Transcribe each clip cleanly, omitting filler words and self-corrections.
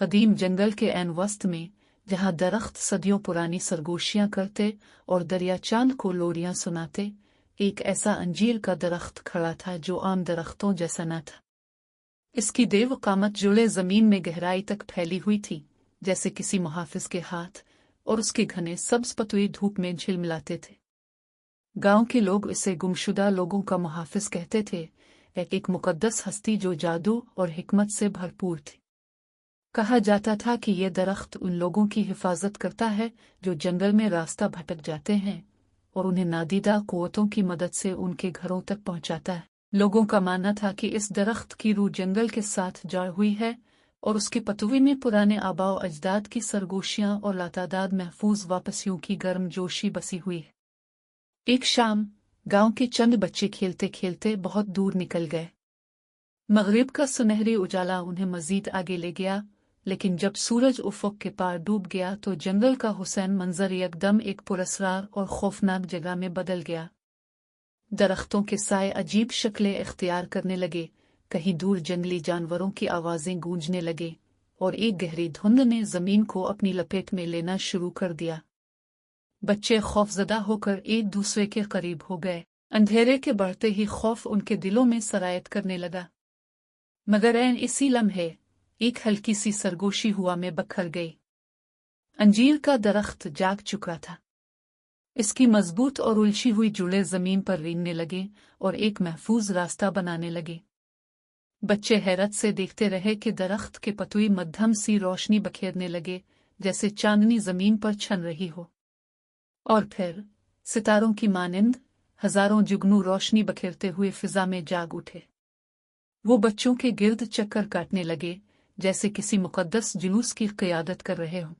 कदीम जंगल के ऐन वस्त में, जहाँ दरख्त सदियों पुरानी सरगोशियां करते और दरिया चांद को लोरियां सुनाते, एक ऐसा अंजीर का दरख्त खड़ा था जो आम दरख्तों जैसा न था। इसकी देवकामत जुड़े जमीन में गहराई तक फैली हुई थी, जैसे किसी मुहाफिज के हाथ, और उसके घने सब्ज पतवे धूप में झिलमिलाते थे। गांव के लोग इसे गुमशुदा लोगों का मुहाफिज कहते थे, एक मुकद्दस हस्ती जो जादू और हिकमत से भरपूर थी। कहा जाता था कि यह दरख्त उन लोगों की हिफाजत करता है जो जंगल में रास्ता भटक जाते हैं और उन्हें नादीदा कुव्वतों की मदद से उनके घरों तक पहुंचाता है। लोगों का मानना था कि इस दरख्त की रूह जंगल के साथ जुड़ी हुई है और उसके पतवे में पुराने आबाओ अजदाद की सरगोशियां और लातादाद महफूज वापसियों की गर्मजोशी बसी हुई है। एक शाम गांव के चंद बच्चे खेलते खेलते बहुत दूर निकल गए। मगरिब का सुनहरी उजाला उन्हें मजीद आगे ले गया, लेकिन जब सूरज उफ़क़ के पार डूब गया तो जंगल का हुसैन मंजर एकदम एक पुरस्रार और खौफनाक जगह में बदल गया। दरख्तों के साए अजीब शक्लें इख्तियार करने लगे, कहीं दूर जंगली जानवरों की आवाज़ें गूंजने लगे और एक गहरी धुंध ने ज़मीन को अपनी लपेट में लेना शुरू कर दिया। बच्चे खौफजदा होकर एक दूसरे के करीब हो गए। अंधेरे के बढ़ते ही खौफ उनके दिलों में सरायत करने लगा। मगर ऐन इसी लम्हे एक हल्की सी सरगोशी हुआ में बखर गई। अंजीर का दरख्त जाग चुका था। इसकी मजबूत और उलझी हुई जुड़े जमीन पर रेंगने लगे और एक महफूज रास्ता बनाने लगे। बच्चे हैरत से देखते रहे कि दरख्त के पतवे मध्यम सी रोशनी बखेरने लगे, जैसे चांदनी जमीन पर छन रही हो। और फिर सितारों की मानिंद हजारों जुगनू रोशनी बखेरते हुए फिजा में जाग उठे। वो बच्चों के गिर्द चक्कर काटने लगे, जैसे किसी मुकद्दस जुलूस की क़ियादत कर रहे हों।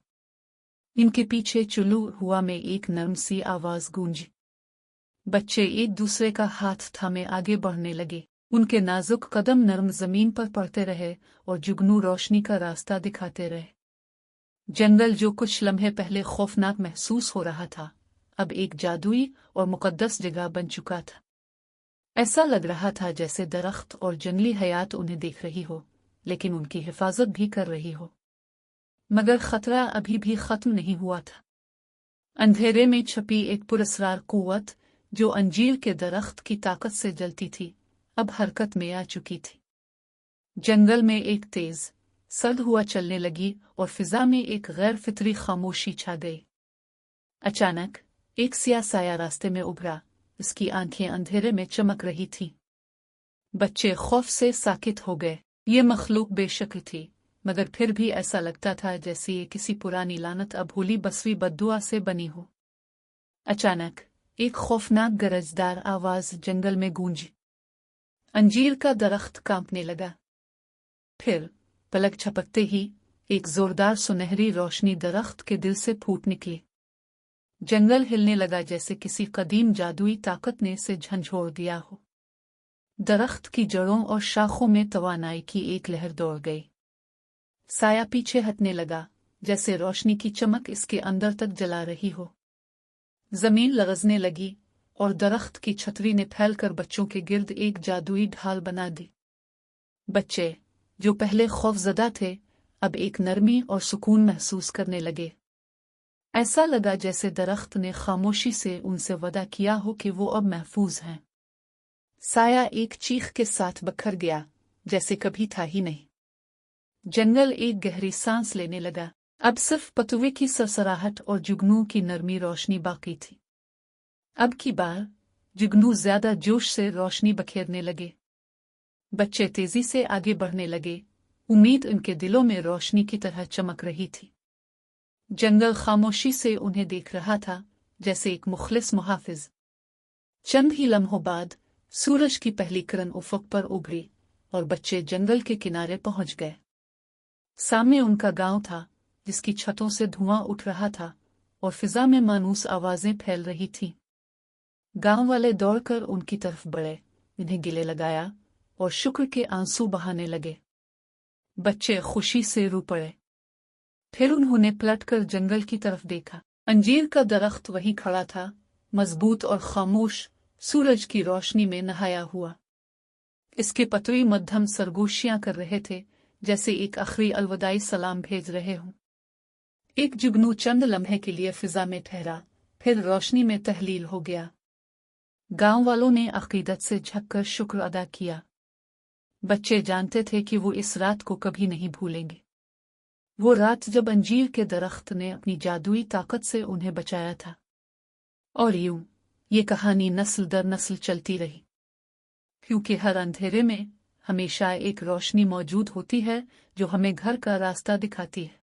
इनके पीछे चुलू हुआ में एक नर्म सी आवाज गूंजी। बच्चे एक दूसरे का हाथ थामे आगे बढ़ने लगे। उनके नाजुक कदम नरम जमीन पर पड़ते रहे और जुगनू रोशनी का रास्ता दिखाते रहे। जंगल जो कुछ लम्हे पहले खौफनाक महसूस हो रहा था, अब एक जादुई और मुकद्दस जगह बन चुका था। ऐसा लग रहा था जैसे दरख्त और जंगली हयात उन्हें देख रही हो, लेकिन उनकी हिफाजत भी कर रही हो। मगर खतरा अभी भी खत्म नहीं हुआ था। अंधेरे में छपी एक पुरस्रार कुव्वत, जो अंजीर के दरख्त की ताकत से जलती थी, अब हरकत में आ चुकी थी। जंगल में एक तेज सर्द हुआ चलने लगी और फिजा में एक गैर फितरी खामोशी छा गई। अचानक एक सियाह साया रास्ते में उभरा। उसकी आंखें अंधेरे में चमक रही थीं। बच्चे खौफ से साकित हो गए। ये मखलूक बेशक्ल थी, मगर फिर भी ऐसा लगता था जैसे ये किसी पुरानी लानत अब भूली बसवी बद्दुआ से बनी हो। अचानक एक खौफनाक गरजदार आवाज जंगल में गूंजी। अंजीर का दरख्त कांपने लगा। फिर पलक झपकते ही एक जोरदार सुनहरी रोशनी दरख्त के दिल से फूट निकली। जंगल हिलने लगा जैसे किसी कदीम जादुई ताकत ने इसे झंझोड़ दिया हो। दरख्त की जड़ों और शाखों में तवानाई की एक लहर दौड़ गई। साया पीछे हटने लगा, जैसे रोशनी की चमक इसके अंदर तक जला रही हो। जमीन लरजने लगी और दरख्त की छतरी ने फैलकर बच्चों के गिर्द एक जादुई ढाल बना दी। बच्चे, जो पहले खौफजदा थे, अब एक नरमी और सुकून महसूस करने लगे। ऐसा लगा जैसे दरख्त ने खामोशी से उनसे वदा किया हो कि वो अब महफूज हैं। साया एक चीख के साथ बखर गया, जैसे कभी था ही नहीं। जंगल एक गहरी सांस लेने लगा। अब सिर्फ पतवे की सरसराहट और जुगनू की नरमी रोशनी बाकी थी। अब की बार जुगनू ज्यादा जोश से रोशनी बखेरने लगे। बच्चे तेजी से आगे बढ़ने लगे, उम्मीद उनके दिलों में रोशनी की तरह चमक रही थी। जंगल खामोशी से उन्हें देख रहा था, जैसे एक मुखलिस मुहाफिज। चंद ही लम्हों बाद सूरज की पहली किरण उफ़क़ पर उभरी और बच्चे जंगल के किनारे पहुंच गए। सामने उनका गांव था, जिसकी छतों से धुआं उठ रहा था और फिजा में मानूस आवाजें फैल रही थीं। गांव वाले दौड़कर उनकी तरफ बढ़े, इन्हें गले लगाया और शुक्र के आंसू बहाने लगे। बच्चे खुशी से रो पड़े। फिर उन्होंने पलटकर जंगल की तरफ देखा। अंजीर का दरख्त वहीं खड़ा था, मजबूत और खामोश, सूरज की रोशनी में नहाया हुआ। इसके पतवे मध्यम सरगोशियां कर रहे थे, जैसे एक आखिरी अलविदाई सलाम भेज रहे हों। एक जुगनू चंद लम्हे के लिए फिजा में ठहरा, फिर रोशनी में तहलील हो गया। गांव वालों ने अकीदत से झुककर शुक्र अदा किया। बच्चे जानते थे कि वो इस रात को कभी नहीं भूलेंगे। वो रात जब अंजीर के दरख्त ने अपनी जादुई ताकत से उन्हें बचाया था। और यूं ये कहानी नस्ल दर नस्ल चलती रही, क्योंकि हर अंधेरे में हमेशा एक रोशनी मौजूद होती है जो हमें घर का रास्ता दिखाती है।